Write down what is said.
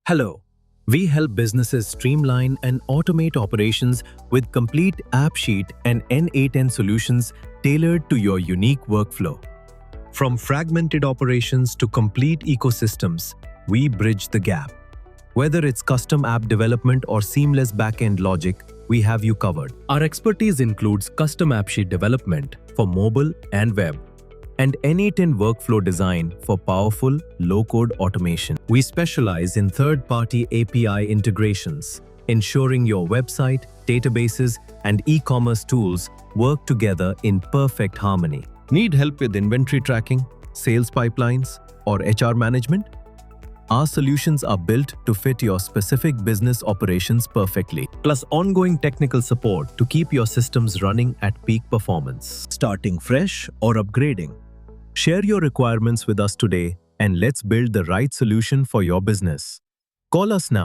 Hello. We help businesses streamline and automate operations with complete AppSheet and N8N solutions tailored to your unique workflow. From fragmented operations to complete ecosystems, we bridge the gap. Whether it's custom app development or seamless backend logic, we have you covered. Our expertise includes custom AppSheet development for mobile and web, and N8N workflow design for powerful, low-code automation. We specialize in third-party API integrations, ensuring your website, databases, and e-commerce tools work together in perfect harmony. Need help with inventory tracking, sales pipelines, or HR management? Our solutions are built to fit your specific business operations perfectly, plus ongoing technical support to keep your systems running at peak performance. Starting fresh or upgrading? Share your requirements with us today and let's build the right solution for your business. Call us now.